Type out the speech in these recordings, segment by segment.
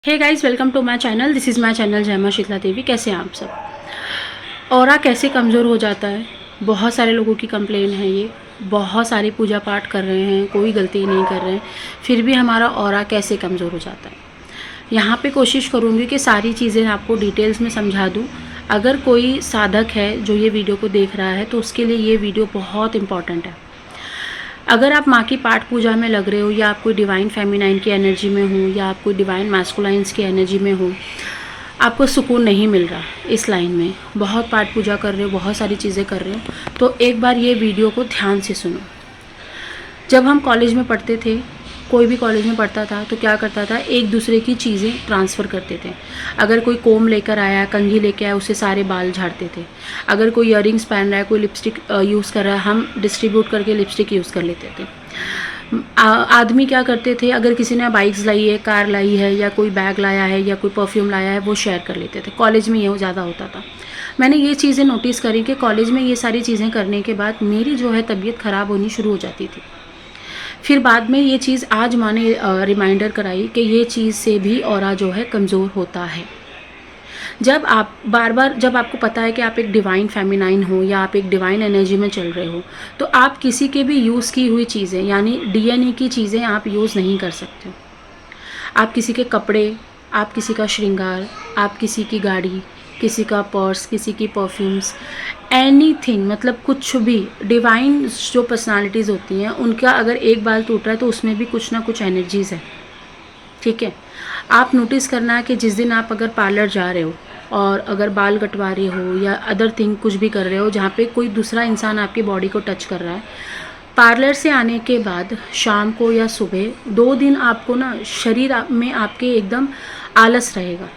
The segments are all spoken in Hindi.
Hey guys, welcome to my channel. This is my channel Jayma Sheetla Devi. कैसे हैं आप सब? ऑरा कैसे कमज़ोर हो जाता है? बहुत सारे लोगों की कंप्लेन है ये। बहुत सारे पूजा पाठ कर रहे हैं, कोई गलती नहीं कर रहे हैं, फिर भी हमारा ऑरा कैसे कमज़ोर हो जाता है। यहाँ पे कोशिश करूँगी कि सारी चीज़ें आपको डिटेल्स में समझा दूँ। अगर कोई साधक है जो ये वीडियो को देख रहा है तो उसके लिए ये वीडियो बहुत इम्पॉर्टेंट है। अगर आप माँ की पाठ पूजा में लग रहे हो, या आप कोई डिवाइन फेमिनाइन की एनर्जी में हो, या आप कोई डिवाइन मैस्कुलाइंस की एनर्जी में हो, आपको सुकून नहीं मिल रहा इस लाइन में, बहुत पाठ पूजा कर रहे हो, बहुत सारी चीज़ें कर रहे हो, तो एक बार ये वीडियो को ध्यान से सुनो। जब हम कॉलेज में पढ़ते थे, कोई भी कॉलेज में पढ़ता था तो क्या करता था, एक दूसरे की चीज़ें ट्रांसफ़र करते थे। अगर कोई कोम लेकर आया, कंघी लेके आया, उससे सारे बाल झाड़ते थे। अगर कोई ईयरिंग्स पहन रहा है, कोई लिपस्टिक यूज़ कर रहा है, हम डिस्ट्रीब्यूट करके लिपस्टिक यूज़ कर लेते थे। आदमी क्या करते थे, अगर किसी ने बाइक्स लाई है, कार लाई है, या कोई बैग लाया है, या कोई परफ्यूम लाया है, वो शेयर कर लेते थे। कॉलेज में ये ज़्यादा होता था। मैंने ये चीज़ें नोटिस करी कि कॉलेज में ये सारी चीज़ें करने के बाद मेरी जो है तबीयत ख़राब होनी शुरू हो जाती थी। फिर बाद में ये चीज़ आज माँ ने रिमाइंडर कराई कि ये चीज़ से भी ऑरा जो है कमज़ोर होता है। जब आप बार बार, जब आपको पता है कि आप एक डिवाइन फेमिनाइन हो, या आप एक डिवाइन एनर्जी में चल रहे हो, तो आप किसी के भी यूज़ की हुई चीज़ें, यानी डीएनए की चीज़ें आप यूज़ नहीं कर सकते हो। आप किसी के कपड़े, आप किसी का श्रृंगार, आप किसी की गाड़ी, किसी का पर्स, किसी की परफ्यूम्स, एनीथिंग, मतलब कुछ भी डिवाइन जो पर्सनालिटीज़ होती हैं, उनका अगर एक बाल टूट रहा है तो उसमें भी कुछ ना कुछ एनर्जीज़ है। ठीक है, आप नोटिस करना है कि जिस दिन आप अगर पार्लर जा रहे हो, और अगर बाल कटवा रहे हो, या अदर थिंग कुछ भी कर रहे हो जहाँ पे कोई दूसरा इंसान आपकी बॉडी को टच कर रहा है, पार्लर से आने के बाद शाम को या सुबह 2 दिन आपको ना शरीर में आपके एकदम आलस रहेगा,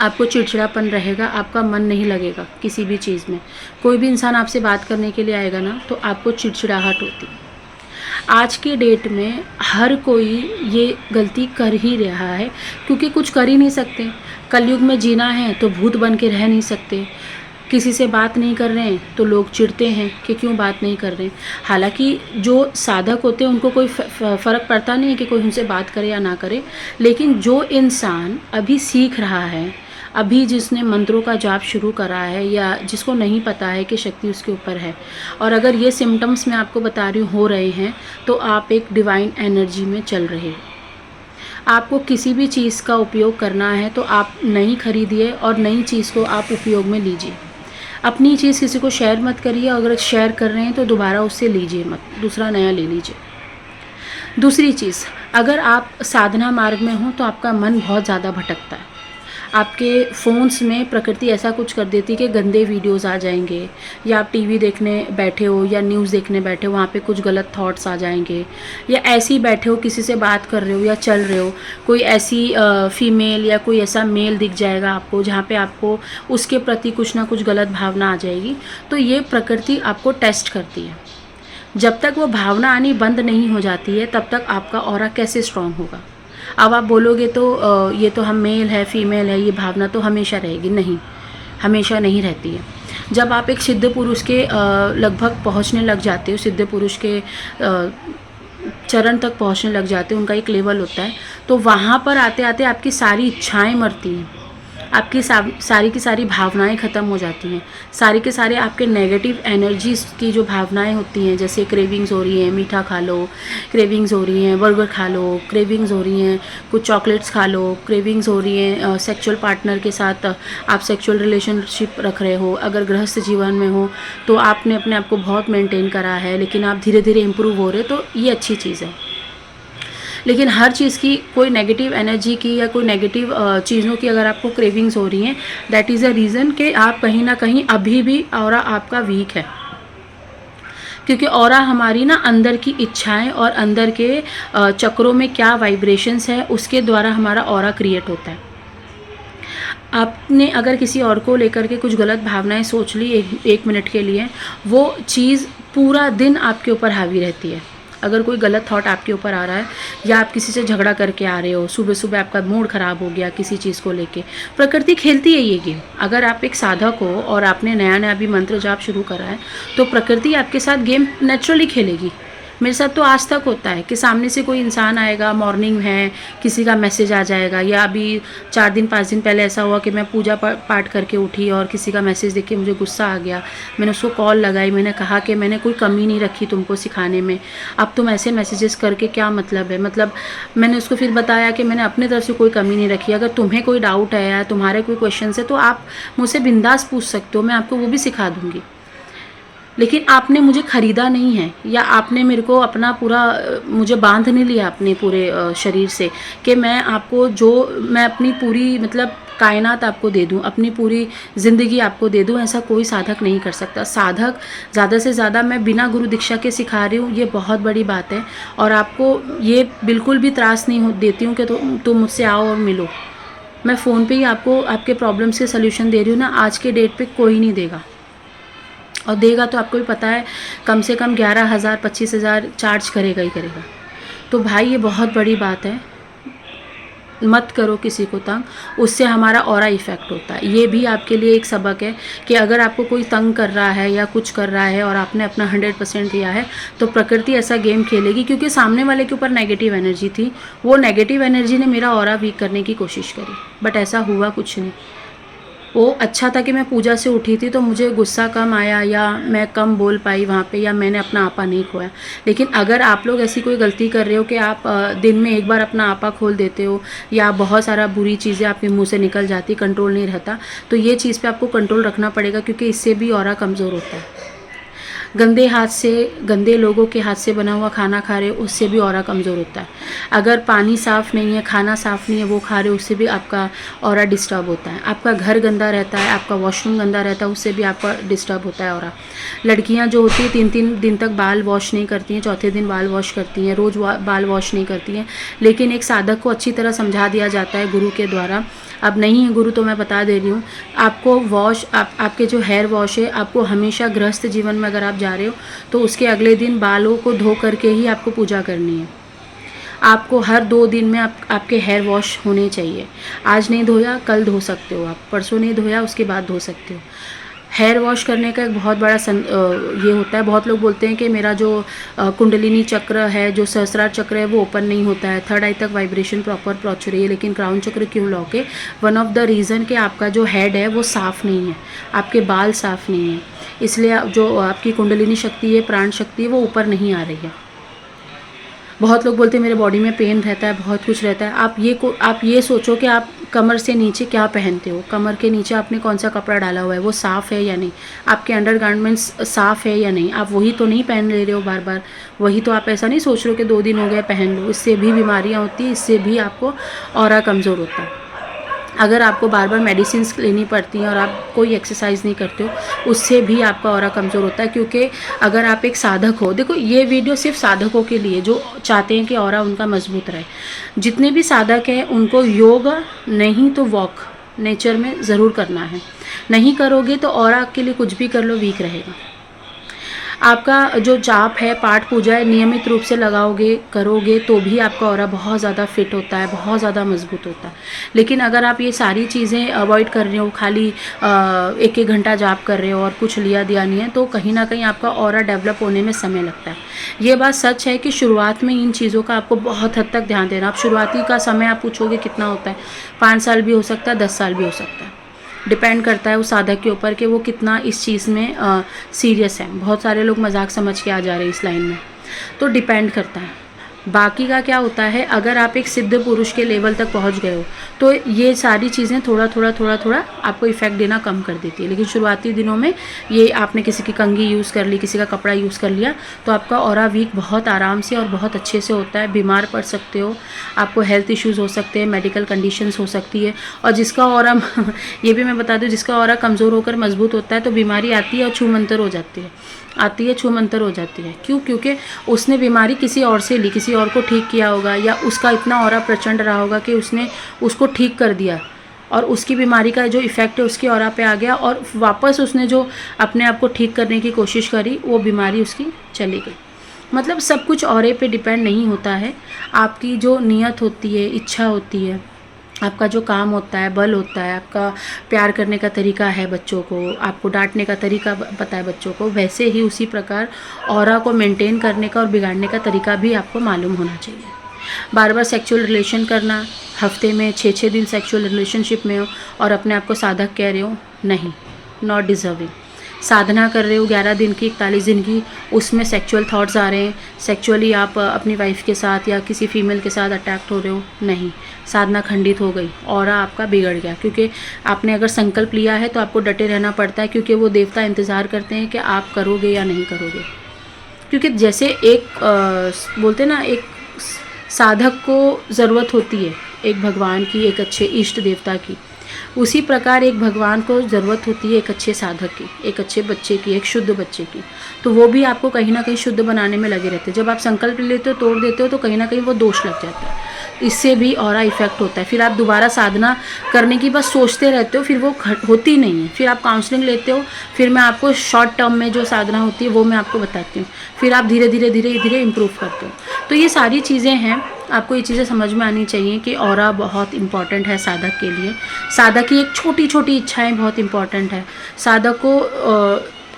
आपको चिड़चिड़ापन रहेगा, आपका मन नहीं लगेगा किसी भी चीज़ में। कोई भी इंसान आपसे बात करने के लिए आएगा ना, तो आपको चिड़चिड़ाहट होती। आज के डेट में हर कोई ये गलती कर ही रहा है, क्योंकि कुछ कर ही नहीं सकते। कलयुग में जीना है तो भूत बन के रह नहीं सकते। किसी से बात नहीं कर रहे हैं तो लोग चिढ़ते हैं कि क्यों बात नहीं कर रहे हैं। हालांकि जो साधक होते हैं उनको कोई फ़र्क पड़ता नहीं है कि कोई उनसे बात करे या ना करे, लेकिन जो इंसान अभी सीख रहा है, अभी जिसने मंत्रों का जाप शुरू करा है, या जिसको नहीं पता है कि शक्ति उसके ऊपर है, और अगर ये सिम्टम्स मैं आपको बता रही हूँ हो रहे हैं, तो आप एक डिवाइन एनर्जी में चल रहे हो। आपको किसी भी चीज़ का उपयोग करना है तो आप नई खरीदिए, और नई चीज़ को आप उपयोग में लीजिए। अपनी चीज़ किसी को शेयर मत करिए, अगर शेयर कर रहे हैं तो दोबारा उससे लीजिए मत, दूसरा नया ले लीजिए। दूसरी चीज़, अगर आप साधना मार्ग में हो तो आपका मन बहुत ज़्यादा भटकता है। आपके फ़ोन्स में प्रकृति ऐसा कुछ कर देती है कि गंदे वीडियोस आ जाएंगे, या आप टीवी देखने बैठे हो या न्यूज़ देखने बैठे हो, वहाँ पे कुछ गलत थॉट्स आ जाएंगे, या ऐसे ही बैठे हो किसी से बात कर रहे हो या चल रहे हो, कोई ऐसी फीमेल या कोई ऐसा मेल दिख जाएगा आपको जहाँ पे आपको उसके प्रति कुछ ना कुछ गलत भावना आ जाएगी। तो ये प्रकृति आपको टेस्ट करती है। जब तक वो भावना आनी बंद नहीं हो जाती है, तब तक आपका ऑरा कैसे स्ट्रॉन्ग होगा। अब आप बोलोगे तो ये तो हम मेल है, फीमेल है, ये भावना तो हमेशा रहेगी। नहीं, हमेशा नहीं रहती है। जब आप एक सिद्ध पुरुष के लगभग पहुंचने लग जाते हो, सिद्ध पुरुष के चरण तक पहुंचने लग जाते हो, उनका एक लेवल होता है, तो वहाँ पर आते आते आपकी सारी इच्छाएं मरती हैं, आपकी सारी की सारी भावनाएं ख़त्म हो जाती हैं। सारे के सारे आपके नेगेटिव एनर्जीज़ की जो भावनाएं होती हैं, जैसे क्रेविंग्स हो रही हैं, मीठा खा लो, क्रेविंग्स हो रही हैं बर्गर खा लो, क्रेविंग्स हो रही हैं कुछ चॉकलेट्स खा लो, क्रेविंग्स हो रही हैं सेक्सुअल पार्टनर के साथ आप सेक्सुअल रिलेशनशिप रख रहे हो। अगर गृहस्थ जीवन में हो तो आपने अपने आप को बहुत मेंटेन करा है, लेकिन आप धीरे धीरे इम्प्रूव हो रहे, तो ये अच्छी चीज़ है। लेकिन हर चीज़ की कोई नेगेटिव एनर्जी की या कोई नेगेटिव चीज़ों की अगर आपको क्रेविंग्स हो रही हैं, दैट इज़ अ रीज़न कि आप कहीं ना कहीं अभी भी ऑरा आपका वीक है। क्योंकि ऑरा हमारी ना अंदर की इच्छाएं और अंदर के चक्रों में क्या वाइब्रेशंस है, उसके द्वारा हमारा ऑरा क्रिएट होता है। आपने अगर किसी और को लेकर के कुछ गलत भावनाएं सोच ली एक मिनट के लिए, वो चीज़ पूरा दिन आपके ऊपर हावी रहती है। अगर कोई गलत थॉट आपके ऊपर आ रहा है, या आप किसी से झगड़ा करके आ रहे हो, सुबह सुबह आपका मूड ख़राब हो गया किसी चीज़ को लेके, प्रकृति खेलती है ये गेम। अगर आप एक साधक हो और आपने नया नया भी मंत्र जाप शुरू करा है, तो प्रकृति आपके साथ गेम नेचुरली खेलेगी। मेरे साथ तो आज तक होता है कि सामने से कोई इंसान आएगा, मॉर्निंग है, किसी का मैसेज आ जाएगा, या अभी 4 दिन 5 दिन पहले ऐसा हुआ कि मैं पूजा पाठ करके उठी और किसी का मैसेज देख के मुझे गुस्सा आ गया। मैंने उसको कॉल लगाई, मैंने कहा कि मैंने कोई कमी नहीं रखी तुमको सिखाने में, अब तुम ऐसे मैसेजेस करके क्या मतलब है। मतलब मैंने उसको फिर बताया कि मैंने अपनी तरफ से कोई कमी नहीं रखी, अगर तुम्हें कोई डाउट है या तुम्हारे कोई क्वेश्चन है तो आप मुझसे बिंदास पूछ सकते हो, मैं आपको वो भी सिखा दूँगी। लेकिन आपने मुझे ख़रीदा नहीं है, या आपने मेरे को अपना पूरा मुझे बांध नहीं लिया अपने पूरे शरीर से कि मैं आपको मैं अपनी पूरी मतलब कायनात आपको दे दूं, अपनी पूरी ज़िंदगी आपको दे दूं, ऐसा कोई साधक नहीं कर सकता। साधक ज़्यादा से ज़्यादा मैं बिना गुरु दीक्षा के सिखा रही हूँ, ये बहुत बड़ी बात है। और आपको ये बिल्कुल भी त्रास नहीं देती हूँ कि तुम मुझसे आओ और मिलो। मैं फ़ोन पे ही आपको आपके प्रॉब्लम्स के सल्यूशन दे रही हूँ ना, आज के डेट पे कोई नहीं देगा, और देगा तो आपको भी पता है कम से कम 11,000 25,000 चार्ज करेगा ही करेगा। तो भाई ये बहुत बड़ी बात है, मत करो किसी को तंग, उससे हमारा ऑरा इफ़ेक्ट होता है। ये भी आपके लिए एक सबक है कि अगर आपको कोई तंग कर रहा है या कुछ कर रहा है और आपने अपना 100% दिया है तो प्रकृति ऐसा गेम खेलेगी, क्योंकि सामने वाले के ऊपर नेगेटिव एनर्जी थी, वो नेगेटिव एनर्जी ने मेरा ऑरा वीक करने की कोशिश करी, बट ऐसा हुआ कुछ नहीं। वो अच्छा था कि मैं पूजा से उठी थी तो मुझे गुस्सा कम आया, या मैं कम बोल पाई वहाँ पे, या मैंने अपना आपा नहीं खोया। लेकिन अगर आप लोग ऐसी कोई गलती कर रहे हो कि आप दिन में एक बार अपना आपा खोल देते हो, या बहुत सारा बुरी चीज़ें आपके मुंह से निकल जाती, कंट्रोल नहीं रहता, तो ये चीज़ पे आपको कंट्रोल रखना पड़ेगा, क्योंकि इससे भी ऑरा कमज़ोर होता है। गंदे हाथ से, गंदे लोगों के हाथ से बना हुआ खाना खा रहे हो, उससे भी ऑरा कमज़ोर होता है। अगर पानी साफ़ नहीं है, खाना साफ़ नहीं है, वो खा रहे हो, उससे भी आपका ऑरा डिस्टर्ब होता है। आपका घर गंदा रहता है, आपका वॉशरूम गंदा रहता है, उससे भी आपका डिस्टर्ब होता है ऑरा। लड़कियां जो होती हैं 3-3 दिन तक बाल वॉश नहीं करती हैं, चौथे दिन बाल वॉश करती हैं, रोज़ बाल वॉश नहीं करती हैं, लेकिन एक साधक को अच्छी तरह समझा दिया जाता है गुरु के द्वारा। अब नहीं है गुरु तो मैं बता दे रही हूँ, आपको आपके जो हेयर वॉश है, आपको हमेशा गृहस्थ जीवन में अगर आप जा रहे हो तो उसके अगले दिन बालों को धो करके ही आपको पूजा करनी है। आपको हर 2 दिन में आपके हेयर वॉश होने चाहिए। आज नहीं धोया कल धो सकते हो, आप परसों नहीं धोया उसके बाद धो सकते हो। हेयर वॉश करने का एक बहुत बड़ा ये होता है। बहुत लोग बोलते हैं कि मेरा जो कुंडलिनी चक्र है, जो सहस्रार चक्र है, वो ओपन नहीं होता है, 3rd आई तक वाइब्रेशन प्रॉपर पहुँच रही है, लेकिन क्राउन चक्र क्यों लॉक है? वन ऑफ द रीज़न कि आपका जो हेड है वो साफ़ नहीं है, आपके बाल साफ़ नहीं है, इसलिए जो आपकी कुंडलिनी शक्ति है, प्राण शक्ति है, वो ऊपर नहीं आ रही है। बहुत लोग बोलते हैं मेरे बॉडी में पेन रहता है, बहुत कुछ रहता है। आप ये सोचो कि आप कमर से नीचे क्या पहनते हो, कमर के नीचे आपने कौन सा कपड़ा डाला हुआ है, वो साफ़ है या नहीं, आपके अंडरगारमेंट्स साफ़ है या नहीं, आप वही तो नहीं पहन ले रहे हो बार बार, वही तो आप ऐसा नहीं सोच रहे हो कि 2 दिन हो गए पहन लो। इससे भी बीमारियाँ होती हैं, इससे भी आपको ऑरा कमज़ोर होता है। अगर आपको बार बार मेडिसिन लेनी पड़ती हैं और आप कोई एक्सरसाइज नहीं करते हो, उससे भी आपका ऑरा कमज़ोर होता है। क्योंकि अगर आप एक साधक हो, देखो ये वीडियो सिर्फ साधकों के लिए जो चाहते हैं कि ऑरा उनका मजबूत रहे। जितने भी साधक हैं उनको योग नहीं तो वॉक नेचर में ज़रूर करना है। नहीं करोगे तो ऑरा के लिए कुछ भी कर लो, वीक रहेगा। आपका जो जाप है, पाठ पूजा है, नियमित रूप से लगाओगे, करोगे तो भी आपका ऑरा बहुत ज़्यादा फिट होता है, बहुत ज़्यादा मजबूत होता है। लेकिन अगर आप ये सारी चीज़ें अवॉइड कर रहे हो, खाली 1-1 घंटा जाप कर रहे हो और कुछ लिया दिया नहीं है, तो कहीं ना कहीं आपका ऑरा डेवलप होने में समय लगता है। ये बात सच है कि शुरुआत में इन चीज़ों का आपको बहुत हद तक ध्यान देना। आप शुरुआती का समय आप पूछोगे कितना होता है, 5 साल भी हो सकता है, 10 साल भी हो सकता है। डिपेंड करता है उस साधक के ऊपर कि वो कितना इस चीज़ में सीरियस है। बहुत सारे लोग मजाक समझ के आ जा रहे हैं इस लाइन में, तो डिपेंड करता है। बाकी का क्या होता है, अगर आप एक सिद्ध पुरुष के लेवल तक पहुंच गए हो तो ये सारी चीज़ें थोड़ा थोड़ा आपको इफ़ेक्ट देना कम कर देती है। लेकिन शुरुआती दिनों में ये आपने किसी की कंघी यूज़ कर ली, किसी का कपड़ा यूज़ कर लिया, तो आपका ऑरा वीक बहुत आराम से और बहुत अच्छे से होता है। बीमार पड़ सकते हो, आपको हेल्थ इश्यूज़ हो सकते हैं, मेडिकल कंडीशंस हो सकती है। और जिसका ऑरा ये भी मैं बता दूँ, जिसका ऑरा कमज़ोर होकर मजबूत होता है तो बीमारी आती है और छूमंतर हो जाती है, छूमंतर हो जाती है। क्यों? क्योंकि उसने बीमारी किसी और से ली, किसी और को ठीक किया होगा, या उसका इतना ऑरा प्रचंड रहा होगा कि उसने उसको ठीक कर दिया और उसकी बीमारी का जो इफ़ेक्ट है उसकी ऑरा पे आ गया, और वापस उसने जो अपने आप को ठीक करने की कोशिश करी वो बीमारी उसकी चली गई। मतलब सब कुछ ऑरे पे डिपेंड नहीं होता है। आपकी जो नीयत होती है, इच्छा होती है, आपका जो काम होता है, बल होता है, आपका प्यार करने का तरीका है बच्चों को, आपको डांटने का तरीका पता है बच्चों को, वैसे ही उसी प्रकार ऑरा को मेंटेन करने का और बिगाड़ने का तरीका भी आपको मालूम होना चाहिए। बार बार सेक्सुअल रिलेशन करना, हफ्ते में 6-6 दिन सेक्सुअल रिलेशनशिप में हो और अपने आप को साधक कह रहे हो, नहीं, नॉट डिज़र्विंग। साधना कर रहे हो 11 दिन की, 41 दिन की, उसमें सेक्सुअल थॉट्स आ रहे हैं, सेक्सुअली आप अपनी वाइफ के साथ या किसी फीमेल के साथ अटैक्ट हो रहे हो, नहीं, साधना खंडित हो गई, ऑरा आपका बिगड़ गया। क्योंकि आपने अगर संकल्प लिया है तो आपको डटे रहना पड़ता है, क्योंकि वो देवता इंतज़ार करते हैं कि आप करोगे या नहीं करोगे। क्योंकि जैसे एक बोलते ना, एक साधक को ज़रूरत होती है एक भगवान की, एक अच्छे इष्ट देवता की, उसी प्रकार एक भगवान को ज़रूरत होती है एक अच्छे साधक की, एक अच्छे बच्चे की, एक शुद्ध बच्चे की। तो वो भी आपको कहीं ना कहीं शुद्ध बनाने में लगे रहते हैं। जब आप संकल्प लेते हो, तोड़ देते हो, तो कहीं ना कहीं वो दोष लग जाता है, इससे भी ऑरा इफेक्ट होता है। फिर आप दोबारा साधना करने की बस सोचते रहते हो, फिर वो होती नहीं है। फिर आप काउंसलिंग लेते हो, फिर मैं आपको शॉर्ट टर्म में जो साधना होती है वो मैं आपको बताती हूँ, फिर आप धीरे धीरे धीरे धीरे इम्प्रूव करते हो। तो ये सारी चीज़ें हैं, आपको ये चीज़ें समझ में आनी चाहिए कि ऑरा बहुत इम्पॉर्टेंट है साधक के लिए। साधक की एक छोटी छोटी इच्छाएं बहुत इम्पॉर्टेंट है। साधक को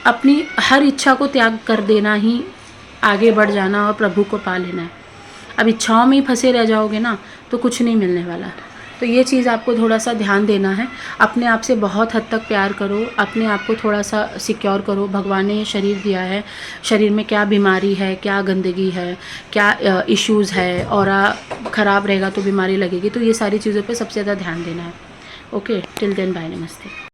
अपनी हर इच्छा को त्याग कर देना ही आगे बढ़ जाना और प्रभु को पा लेना है। अब इच्छाओं में ही फंसे रह जाओगे ना, तो कुछ नहीं मिलने वाला। तो ये चीज़ आपको थोड़ा सा ध्यान देना है। अपने आप से बहुत हद तक प्यार करो, अपने आप को थोड़ा सा सिक्योर करो। भगवान ने ये शरीर दिया है, शरीर में क्या बीमारी है, क्या गंदगी है, क्या इश्यूज़ है, और ख़राब रहेगा तो बीमारी लगेगी। तो ये सारी चीज़ों पे सबसे ज़्यादा ध्यान देना है। ओके, टिल देन बाय, नमस्ते।